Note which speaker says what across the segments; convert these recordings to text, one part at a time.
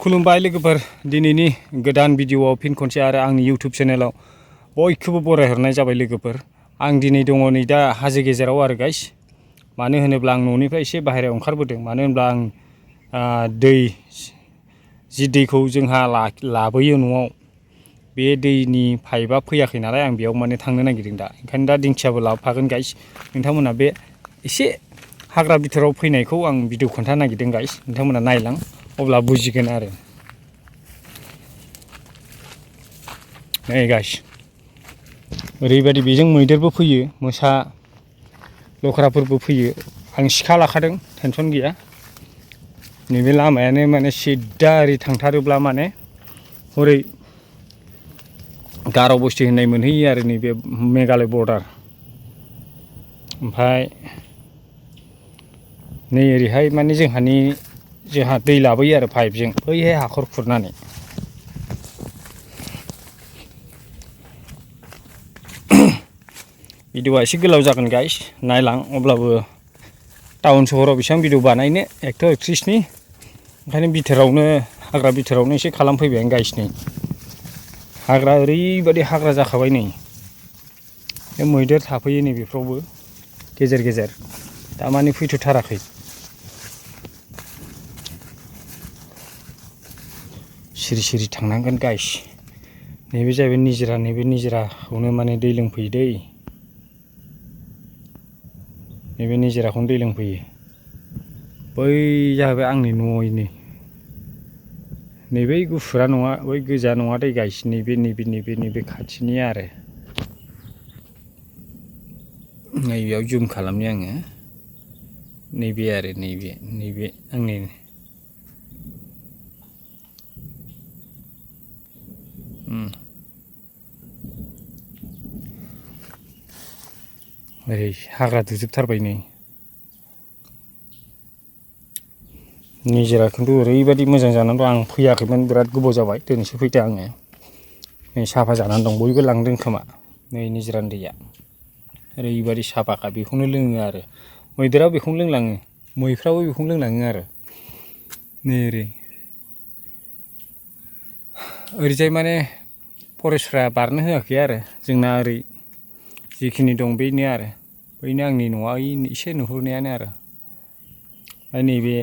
Speaker 1: खुलुमबाय लोगोफोर दिनैनि गोदान भिडिअआव फिन खनसे आरो आंनि इउट्युब चेनेलाव बयखौबो बरायहरनाय जाबाय लोगोफोर आं दिनै दङ नै दा हाजो गेजेराव आरो गाइस मानो होनोब्ला आं न'निफ्राय एसे बाहेरायाव ओंखारबोदों मानो होनब्ला आं जि दैखौ जोंहा लाबोयो न'आव बे दैनि पाइपआ फैयाखै नालाय आं बेयाव माने थांनो नागिरदों दा ओंखायनो दा दिंखियाबो लाबोफागोन गाइस नोंथांमोना बे एसे हाग्रा बिथोराव फैनायखौ आं भिडिअ खोन्थानो नागिरदों गाइस नोंथांमोना नायलां अब्ला बुजिगोन आरो नै गाइस ओरैबायदि बेजों मैदेरबो फैयो मोसा लख्राफोरबो फैयो आं सिखा लाखादों टेनसन गैया नैबे लामायानो माने सिद्दा ओरै थांथारोब्ला माने हरै गार' बस्ति होननाय मोनहैयो आरो नैबे मेघालय बर्डार ओमफ्राय नै ओरैहाय माने जोंहा दै लाबोयो आरो पाइपजों बैहाय हाखर खुरनानै भिडिअआ एसे गोलाव जागोन गाइस नायलां अब्लाबो टाउन सहराव बेसेबां भिडिअ बानायनो एक्टर एक्ट्रिसनि ओंखायनो बिथोरावनो हाग्रा बिथोरावनो एसे खालामफैबाय आं गाइस नै हाग्रा ओरैबायदि हाग्रा जाखाबाय नै बे मैदेर थाफैयो नै बेफ्रावबो गेजेर गेजेर दामानि फैथ'थाराखै सिरि सिरि थांनांगोन गाइस नैबे जाहैबाय निजिरा नैबे निजिराखौनो माने दै लोंफैयो दै नैबे निजिराखौनो दै लोंफैयो बै जाहैबाय आंनि न'यैनो नैबै गुफुरा नङा बै गोजा नङा दै गाइस नैबे खाथिनि आरो नैबेयाव जुम खालामनि आङो नैबे आरो नैबे आंनि ओरै हाग्रा दुजोबथारबाय नै निजिरा खिन्थु ओरैबायदि मोजां जानानै दं आं फैयाखैमोन बिराद गोबाव जाबाय दिनैसो फैदों आङो नै साफा जानानै दं बयबो लांदों खोमा नै निजिरानि दैया ओरैबायदि साफाखा बेखौनो लोङो आरो मैदेराबो बेखौनो लोंलाङो मैफ्राबो बेखौनो लोंलाङो आरो नै ओरैजाय माने फरेस्टफ्रा बारनो होआखै आरो जोंना ओरै जिखिनि दं बेनो आरो बैनो आंनि न'आ एसे नुहुरनायानो आरो ओमफ्राय नैबे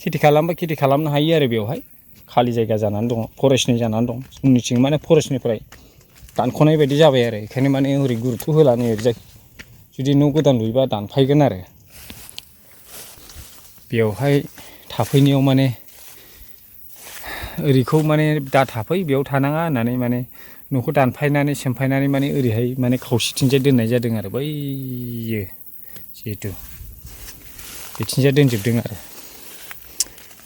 Speaker 1: खेथि खालामनो हायो आरो बेवहाय खालि जायगा जानानै दङ फरेस्टनि जानानै दं जोंनिथिं माने फरेस्टनिफ्राय दानख'नाय बायदि जाबाय आरो बेखायनो माने ओरै गुरुत्थ' होला नै ओरैजाय जुदि न' गोदान लुयोबा दानफायगोन आरो बेवहाय थाफैनायाव माने ओरैखौ माने दा थाफै बेयाव थानाङा होननानै माने न'खौ दानफायनानै सेमफायनानै माने ओरैहाय माने खावसेथिंजाय दोननाय जादों आरो बैयो जिहेथु बिथिंजाय दोनजोबदों आरो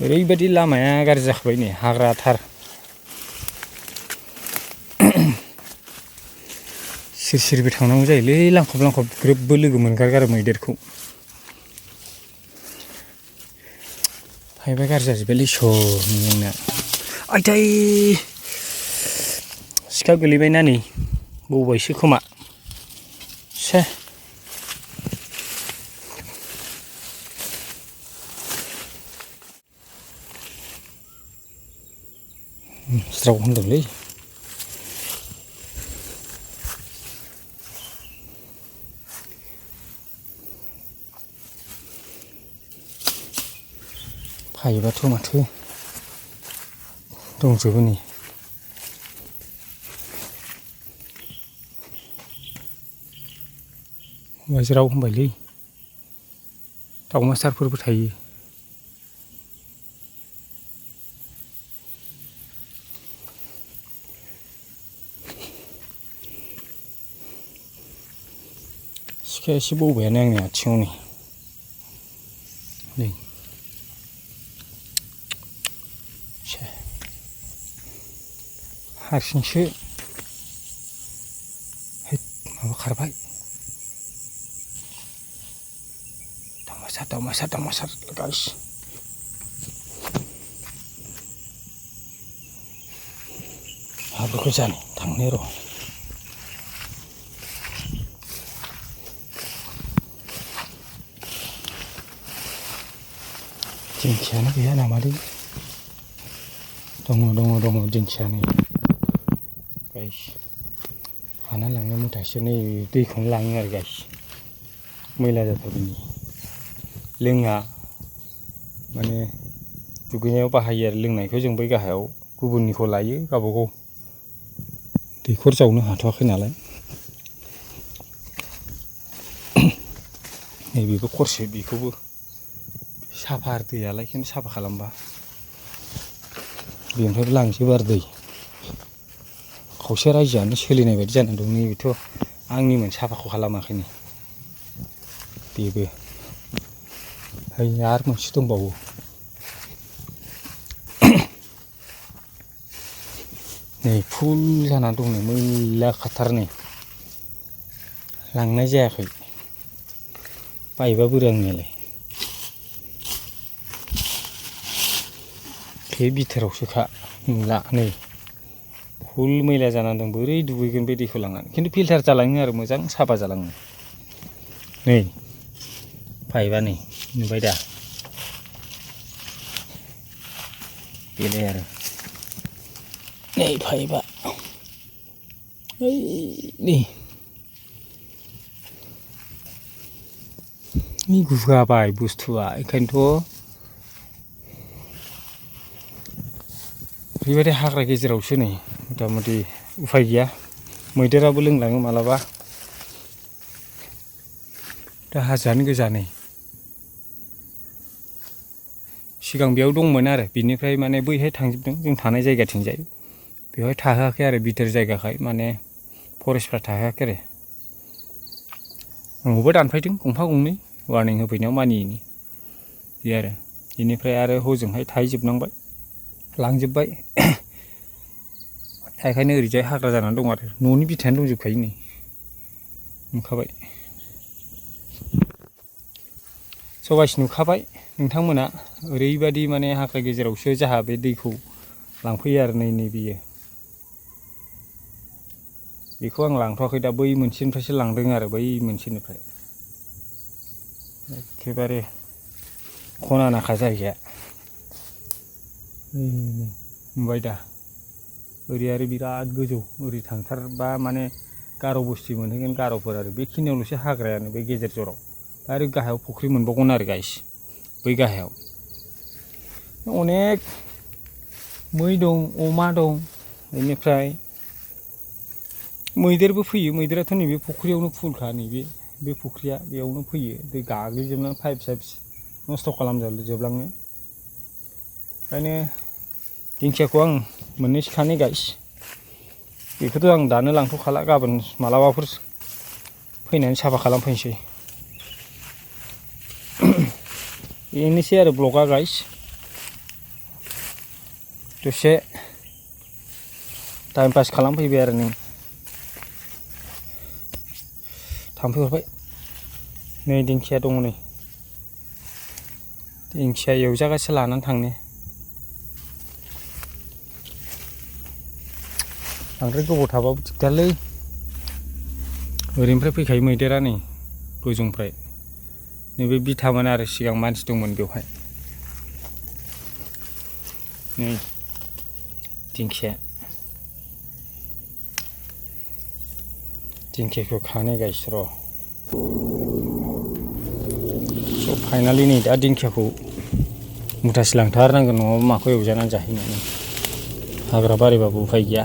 Speaker 1: ओरैबायदि लामाया गाज्रि जाखाबाय नै हाग्राथार सिरि सिरिबो थांनांगौ जायोलै लांखब ग्रोबबो लोगो मोनगारगारो मैदेरखौ पाइपआ गाज्रि जाजोब्बायलै इसरनिनो आयदै सिखा गोलैबायना नै बौबायसो खोमा से ज्राव होनदोंलै पाइपआथ' माथो दंजोबो नै ज्राव होनबायलै दाउमासारफोरबो थायो सिखाया एसे बौबायानो आंनि आथिङाव नै हारसिंसो माबा खारबाय दाउमासार गाइस हाब्रुखौ जानो थांनो र' दिंखियानो गैया नामालै दङ दिंखियानो गाइस हाना लांनो मुथासे नै दैखौनो लाङो आरो गाइस मैला जाथारबायनि लोङा माने दुगैनायाव बाहायो आरो लोंनायखौ जों बै गाहायाव गुबुननिखौ लायो गावबागाव दैखर जावनो हाथ'वाखै नालाय नैबेबो खरसे बेखौबो साफा दैयालाय खिन्थु साफा खालामबा बेनिफ्रायबो लांजोबो आरो दै खावसे रायजोआनो सोलिनाय बायदि जानानै दं नैबेथ' आंनिमोन साफाखौ खालामाखैनो बेबो आरो मोनसे दंबावो नै फुल जानानै दं नै मैला खाथारनै लांनाय जायाखै बायबा बोरो आंनियालाय बे बिथोरावसोखा नुला नै फुल मैला जानानै दं बोरै दुगैगोन बे दैखौ लांनानै खिन्थु फिल्टार जालाङो आरो मोजां साफा जालाङो नै पाइपआ नै नुबाय दा बेलाय आरो नै पाइपआ नै गुगाबाय बुस्थुआ ओंखायनोथ' बेबायदि हाग्रा गेजेरावसो नै मथा मथि उफाय गैया मैदेराबो लोंलाङो मालाबा दा हाजोआनो गोजा नै सिगां बेयाव दंमोन आरो बिनिफ्राय माने बैहाय थांजोबदों जों थानाय जायगाथिंजाय बेवहाय थाहोआखै आरो बिथोर जायगाखाय माने फरेस्टफ्रा थाहोआखै आरो न'बो दानफायदों गंफा गंनै वारनिं होफैनायाव मानियैनि बे आरो बेनिफ्राय आरो हजोंहाय थाहैजोबनांबाय लांजोब्बाय बेखायनो ओरैजाय हाग्रा जानानै दं आरो न'नि बिथायानो दंजोबखायो नै नुखाबाय सबाइस नुखाबाय नोंथांमोना ओरैबायदि माने हाग्रा गेजेरावसो जाहा बे दैखौ लांफैयो आरो नै बियो बेखौ आं लांथ'वाखै दा बै मोनसेनिफ्रायसो लांदों आरो बै मोनसेनिफ्राय एखेबारे खना नाखा जायगाया नुबाय दा ओरै आरो बिराद गोजौ ओरै थांथारबा माने गार' बस्ति मोनहैगोन गार'फोर आरो बेखिनियावल'सो हाग्रायानो बे गेजेर जराव आरो गाहायाव फुख्रि मोनबावगोन आरो गाइस बै गाहायाव अनेक मै दं अमा दं बेनिफ्राय मैदेरबो फैयो मैदेराथ' नैबे फुख्रियावनो फुलखा नैबे बे फुख्रिया बेयावनो फैयो दै गाग्लिजोबनानै पाइप साइप नस्थ' खालामजोबलाङो ओंखायनो दिंखियाखौ आं मोननैसो खानि गाइस बेखौथ' आं दानो लांथ'खाला गाबोन मालाबाफोर फैनानै साफा खालामफैनोसै बेनोसै आरो ब्लगा गाइस दसे टाइम पास खालामफैबाय आरो नों थांफैहरबाय नै दिंखिया दङ नै दिंखिया एवजागासे लानानै थांनो बांद्राय गोबाव थाबाबो दिगदारलै ओरैनिफ्राय फैखायो मैदेरा नै गोजौनिफ्राय नैबे बिथामोन आरो सिगां मानसि दंमोन बेवहाय नै दिंखिया दिंखियाखौ खानो गाइस र' स' फाइनालि नै दा दिंखियाखौ मुथासे लांथारनांगोन नङाबा माखौ एवजानानै जाहैनानै हाग्रा बारिबाबो उफाय गैया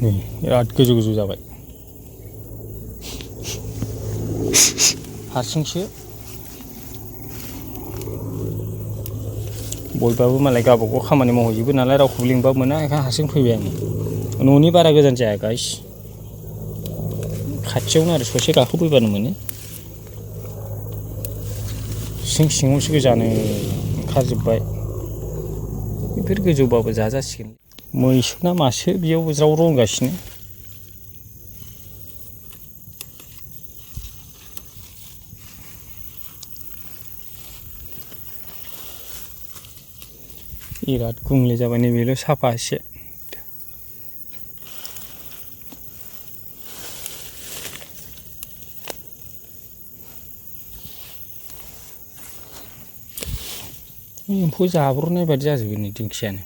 Speaker 1: नै बिराद गोजौ गोजौ जाबाय हारसिंसो बयबाबो मालाय गावबागाव खामानि मावहैजोबो नालाय रावखौबो लिंबाबो मोना बेखायनो हारसिं फैबाय आङो न'नि बारा गोजान जाया गाइस खाथियावनो आरो ससे गाखोबोबानो मोनो सिङावसो गोजानो ओंखारजोब्बाय बेफोर गोजौबाबो जाजासिगोन मैसो ना मासो बेयाव ज्राव ज्राव होनगासिनो बिराद गुंले जाबाय नैबेल' साफा एसे एम्फौ जाब्रनाय बायदि जाजोबो नै दिंखियानो।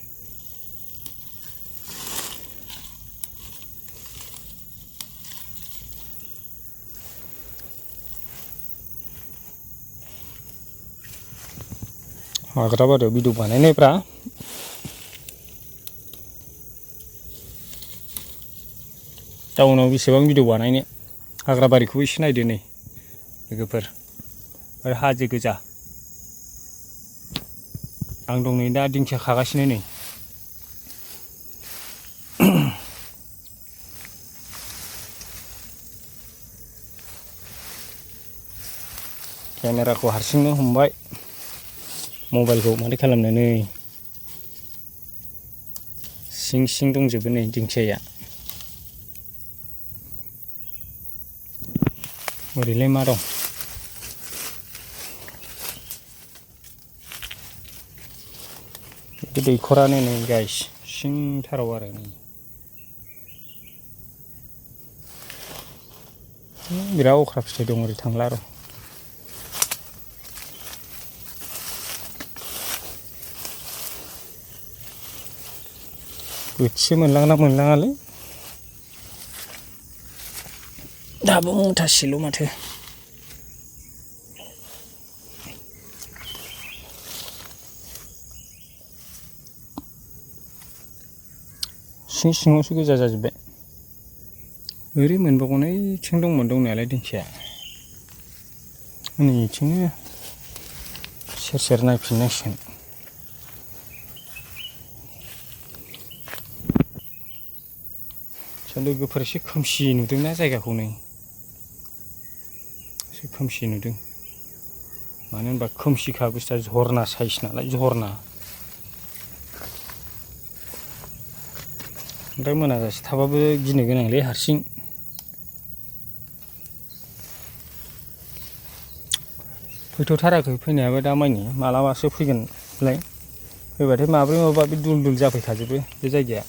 Speaker 1: हाग्रा बारियाव भिडिअ बानायनायफ्रा टाउनाव बेसेबां भिडिअ बानायनो, हाग्रा बारिखौबो एसे नायदो नै लोगोफोर, आरो हाजो गोजा। आं दं नै दा दिंखिया खागासिनो नै। केमेराखौ हारसिंनो हमबाय, मबाइलखौ माथो खालामनो नै सिं सिं दंजोबो नै दिंखियाया। ओरैलाय मा दं? बे दैखरानो नै गाइस सिंथाराव आरो नै बिराद अख्रा फिथाइ दं, ओरै थांला र'। बोथिसे मोनलांना मोनलाङालै, दाबो मुथासेल' माथो। सिं सिङावसो गोजा जाजोब्बाय। ओरै मोनबावगोन, ओइथिं दंमोन दंनायालाय दिंखिया। नैथिंनो सेर सेर नायफिननांसिगोन। लोगोफोर एसे खोमसि नुदोंना जायगाखौ नै, एसे खोमसि नुदों। मानो होनबा खोमसिखा बुस्थुआ, झरना साइस नालाय झरना। ओमफ्राय मोनाजासे थाबाबो गिनो गोनांलै हारसिं। फैथ'थाराखै फैनायाबो दा मानि, मालाबासो फैगोनलाय। फैबाथाय माब्रै माबा बे दुल दुल जाफैखाजोबो बे जायगाया।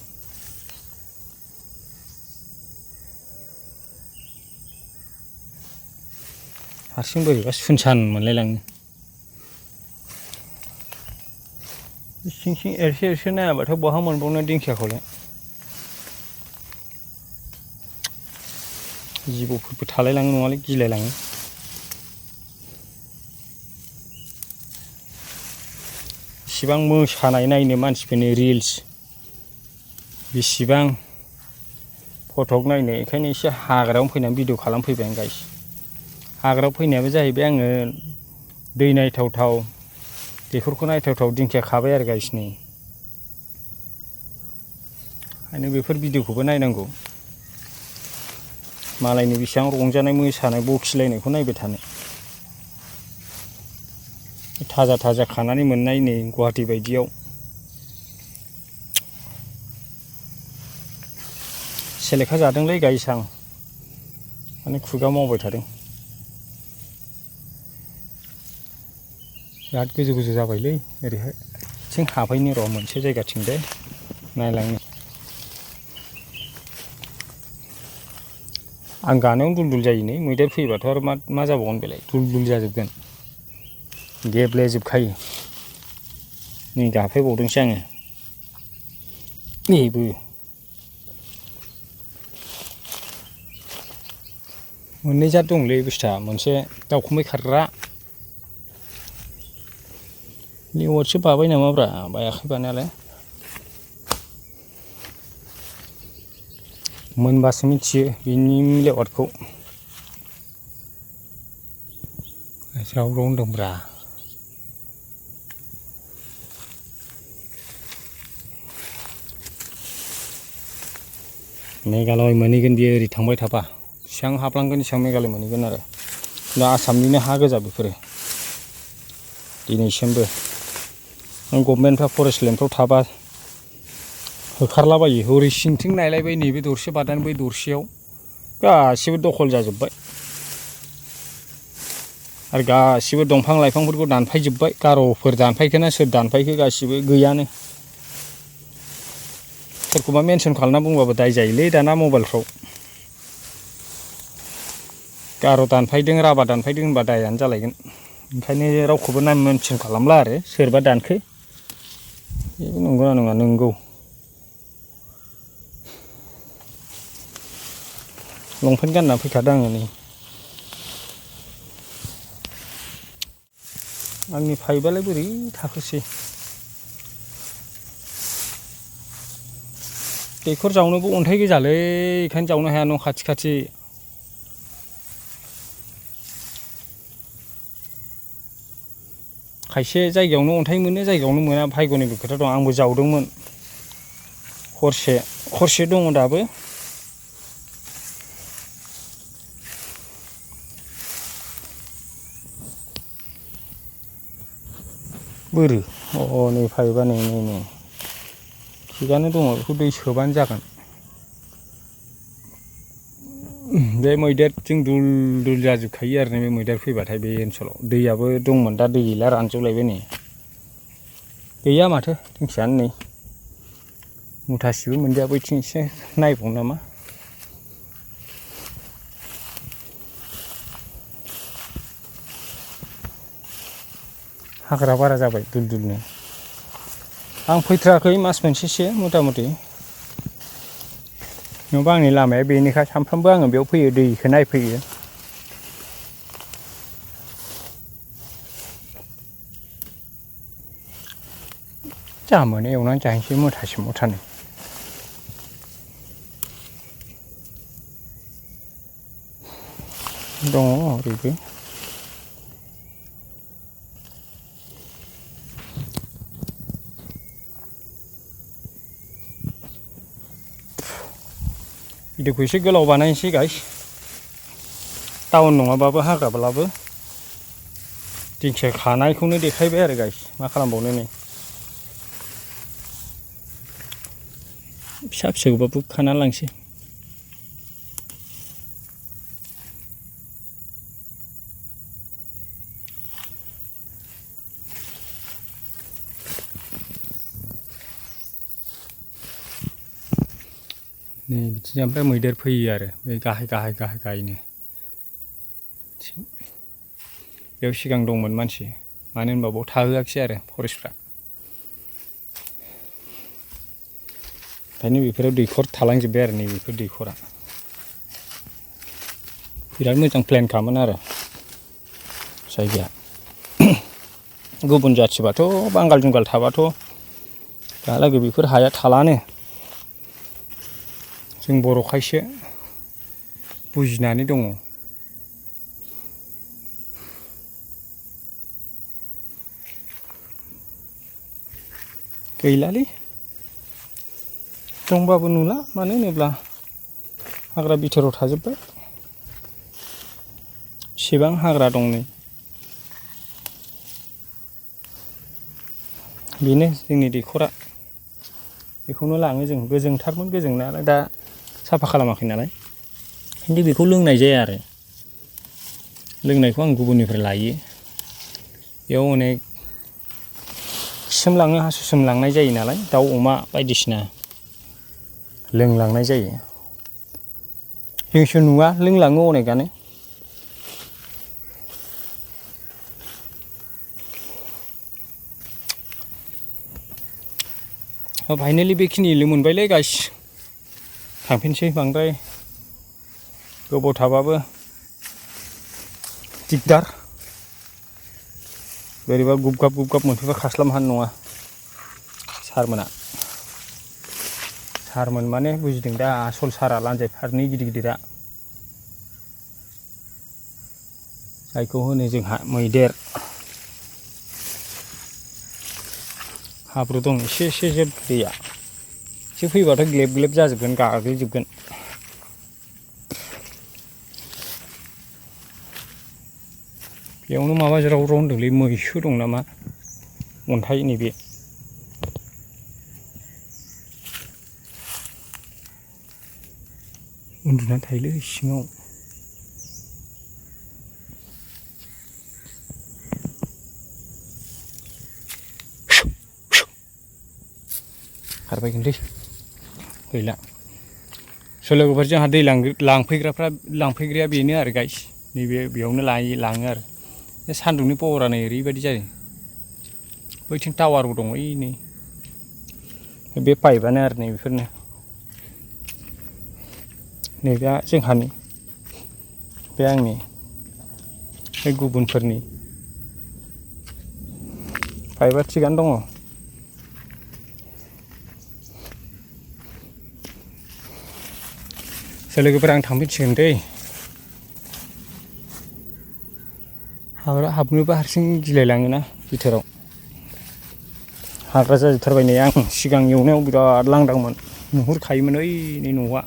Speaker 1: हारसिं बोरैबा सुनसान मोनलायलाङो। सिं सिं एरसे एरसे नायाबाथ' बहा मोनबावनो दिंखियाखौलाय। जिबौफोरबो थालायलाङो नङालै, गिलायलाङो। बेसेबां मोसानाय नायनो मानसिफोरनि रिल्स, बेसेबां फटक नायनो, बेखायनो एसे हाग्रायावनो फैनानै भिडिअ खालामफैबाय आं गाइस। हाग्रायाव फैनायाबो जाहैबाय आङो दै नायथावथाव, दैखरखौ नायथावथाव दिंखिया खाबाय आरो गाइस नै। ओंखायनो बेफोर भिडिअखौबो नायनांगौ। मालायनि बेसेबां रंजानाय मोसानाय बखिलायनायखौ नायबाय थानो। थाजा थाजा खानानै मोननाय नै गुवाहाटि बायदियाव सेलेखा जादोंलै गाइस आं, माने खुगा मावबाय थादों। बिराद गोजौ गोजौ जाबायलै ओरैहाय। थिं हाबहैनि र' मोनसे जायगाथिं दे नायलांनो। आं गानायावनो दुल दुल जायो नै, मैदेर फैयोबाथ' आरो मा जाबावगोन बेलाय, दुल दुल जाजोबगोन, गेब्लेजोबखायो। नै गाफैबावदोंसो आङो बेबो। मोननै जात दंलै बुस्थुआ, मोनसे दाउखुमै खारग्रा, लेवारसो बाबाय नामाब्रा, बायाखै बानायालाय। मोनबासो मिथियो बिनि लेवारखौ। जावराव होनदोंब्रा। मेघालय मोनहैगोन बियो ओरै थांबाय थाबा, बेसेबां हाबलांगोन एसेबां मेघालय मोनहैगोन आरो। दा आसामनिनो हा गोजा बेफोरो दिनैसिमबो। गभर्नमेन्टफ्रा फरेस्ट लेण्डफ्राव थाबा होखारलाबायो। हरै सिंथिं नायलायबाय, नैबे दरसे बारनानै बै दरसेयाव गासिबो दखल जाजोब्बाय। आरो गासिबो दंफां लाइफांफोरखौ दानफायजोब्बाय। गार'फोर दानफायखोना सोर दानफायखो, गासिबो गैयानो। सोरखौबा मेनसन खालामना बुंबाबो दाय जायोलै दाना मबाइलफ्राव। गार' दानफायदों, राभा दानफायदों होनबा दायानो जालायगोन। ओंखायनो रावखौबो नाम मेनसन खालामला आरो सोरबा दानखो बेबो नंगौना नङा नंगौ लंपेन्ट गानना फैखादों आङो नै आंनि पाइपआलाय बोरै थाखोसै दैखर जावनोबो अन्थाइ गोजालै बेखायनो जावनो हाया न' खाथि खाथि खायसे जायगायावनो अन्थाइ मोनो जायगायावनो मोना भाग्यनिबो खोथा दं आंबो जावदोंमोन हरसे दङ दाबो बोरो नै पाइपआ नै थिगानो दङ बेखौ दै सोबानो जागोन बे मैदेरजों दुल दुल जाजोबखायो आरो बे मैदेर फैबाथाय बे ओनसोलाव दैयाबो दंमोन दा दै गैला रानजोबलायबाय नै गैया माथो दिंखियानो नै मुथासेबो मोनजाया बैथिं एसे नायबाव नामा हाग्रा बारा जाबाय दुल दुलनो आं फैथ्राखै मास मोनसेसो मथा मथि नङाबा आंनि लामाया बेनिखा सानफ्रामबो आङो बेयाव फैयो दैखौ नायफैयो जा मोनो एवनानै जाहैनोसै मुथासे मुथानै दङ ओरैबो भिडिअखौ एसे गोलाव बानायनोसै गाइस टाउन नङाबाबो हाग्राब्लाबो दिंखिया खानायखौनो देखायबाय आरो गाइस मा खालामबावनो नै फिसा फिसौबाबो खाना लांसै नै बिदिनो ओमफ्राय मैदेर फैयो आरो बे गाहायनो बेयाव सिगां दंमोन मानसि मानो होनबा बाव थाहोआखिसै आरो फरेस्टफ्रा ओंखायनो बेफोराव दैखर थालांजोब्बाय आरो नै बेफोर दैखरा बिराद मोजां प्लेनखामोन आरो जायगाया गुबुन जाथिबाथ' बांगाल जुंगाल थाबाथ' दालागै बेफोर हाया थालानो जों बर'खायसो बुजिनानै दङ गैलालै दंबाबो नुला मानो होनोब्ला हाग्रा बिथोराव थाजोब्बाय एसेबां हाग्रा दं नै बेनो जोंनि दैखरा बेखौनो लाङो जों गोजोंथारमोन गोजोंनायालाय दा साफा खालामाखै नालाय खिन्थु बेखौ लोंनाय जाया आरो लोंनायखौ आं गुबुननिफ्राय लायो बेयाव अनेक खिसोमलाङो हासुसोमलांनाय जायो नालाय दाउ अमा बायदिसिना लोंलांनाय जायो जोंसो नुवा लोंलाङो अनेकानो फाइनालि बेखिनिल' मोनबायलै गाइस थांफिनसै बांद्राय गोबाव थाबाबो दिगदार बोरैबा गुब गाब मोनफैबा खास्लाबनो हानाय नङा सारमोन माने बुजिदों दा आसल सारा लान्जाय फारनै गिदिर गिदिरा जायखौ होनो जोंहा मैदेर हाब्रु दं एसे जोब दैया एसे फैबाथाय ग्लेब ग्लेब जाजोबगोन गाग्लिजोबगोन बेयावनो माबा ज्राव ज्राव होनदोंलै मैसो दं नामा अन्थाइ नैबे उन्दुनानै थायोलै सिङाव खारबायगोनलै गैला लोगोफोर जोंहा दै लांफैग्राया बेनो आरो गाइस नैबे बेयावनो लाङो आरो बे सान्दुंनि पावारानो ओरैबायदि जायो। बैथिं टावारबो दङ ओइ नै बे पाइपआनो आरो नै बेफोरनो नैबे जोंहानि बे आंनि बे गुबुनफोरनि पाइपआ थिगानो दङ। लोगोफोर आं थांफिनसिगोन दै। हाबनोबो हारसिं गिलायलाङोना बिथोराव हाग्रा जाजोबथारबाय नै। आं सिगां एवनायाव बिराद लांदांमोन नुहुरखायोमोन ओइ नै न'आ।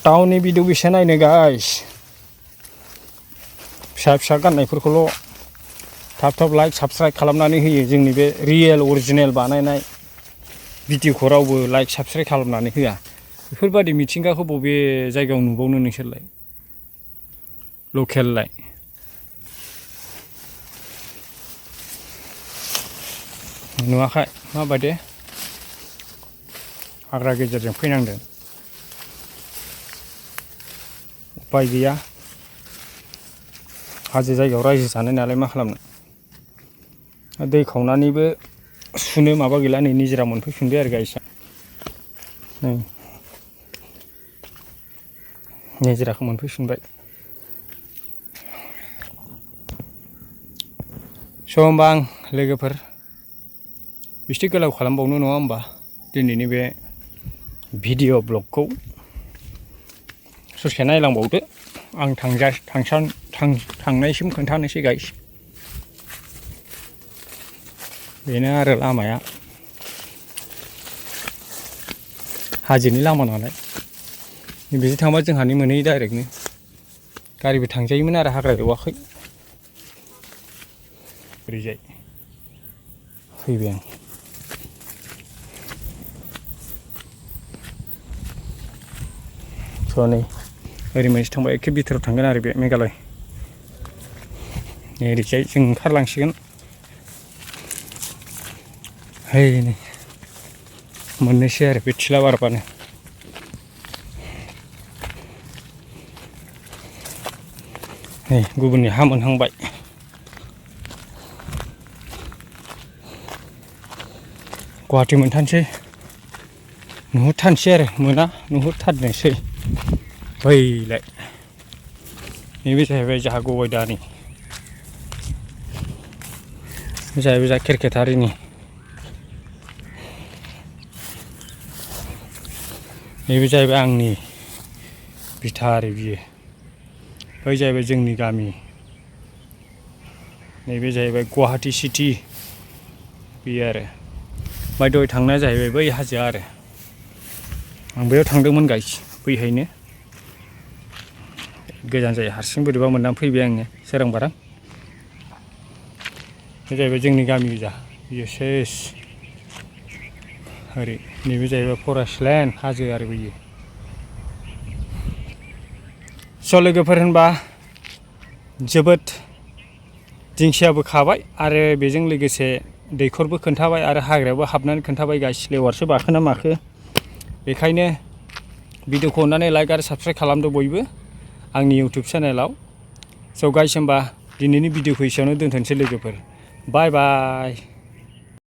Speaker 1: टाउननि भिडिअ बेसे नायनो गाइस, फिसा फिसा गाननायफोरखौल' थाब थाब लाइक साबस्क्राइब खालामनानै होयो। जोंनि बे रियेल अरिजिनेल बानायनाय भिडिअखौ रावबो लाइक साबस्क्राइब खालामनानै होआ। बेफोरबायदि मिथिंगाखौ बबे जायगायाव नुबावनो नोंसोरलाय लकेललाय। नुवाखै माबायदि हाग्रा गेजेरजों फैनांदों। उपाय गैया, हाजो जायगायाव रायजो जानाय नालाय मा खालामनो। दै खावनानैबो सुनो माबा गैला नै निजिरा मोनफैफिनबाय आरो गाइसा। नै निजिराखौ मोनफैफिनबाय। स' होमबा आं लोगोफोर बिसि गोलाव खालामबावनो नङा होमबा दिनैनि बे भिडिअ ब्लगखौ ससे नायलांबावदो। आं थांनायसिम खोन्थानोसै गाइस। बेनो आरो लामाया हाजोनि लामा नालाय बिदि थांबा जोंहानि मोनहैयो डाइरेक्टनो। गारिबो थांजायोमोन आरो हाग्रा एवाखै। ओरैजाय फैबाय आं। स' नै ओरै मोनसे थांबाय एखे बिथोराव थांगोन आरो बे मेघालय। ओरैजाय जों ओंखारलांसिगोन। है नै मोननोसै आरो बे थिला बारबानो। नै गुबुननि हा मोनहांबाय। गुवाहाटि मोनथारनोसै नुहुरथारनोसै आरो मोना नुहुरथारनोसै। बैलाय नैबे जाहैबाय जोंहा गबायदानि, बे जाहैबाय जोंहा केरकेटारिनि। नैबे जाहैबाय आंनि बिथा आरो बियो। बै जाहैबाय जोंनि गामि। नैबे जाहैबाय गुवाहाटि सिटि बेयो आरो। ओमफ्राय दहाय थांनाया जाहैबाय बै हाजोआ आरो। आं बैयाव थांदोंमोन गाइस बैहायनो। गोजान जायो हारसिं बोरैबा मोननानै फैबाय आङो सोरांबारां। बे जाहैबाय जोंनि गामि गोजा बियो सेस। ओरै नैबे जाहैबाय फरेस्ट लेन्ड हाजो आरो बियो। स' लोगोफोर होनबा जोबोद दिंखियाबो खाबाय आरो बेजों लोगोसे दैखरबो खोन्थाबाय आरो हाग्रायावबो हाबनानै खोन्थाबाय गाइस। लेवारसो बाखोना माखो। बेखायनो भिडिअखौ अननानै लाइक आरो साबस्क्राइब खालामदो बयबो आंनि इउटुब चेनेलाव। स' गाइस होमबा दिनैनि भिडिअखौ एसेयावनो दोनथ'नोसै लोगोफोर। बाय बाय।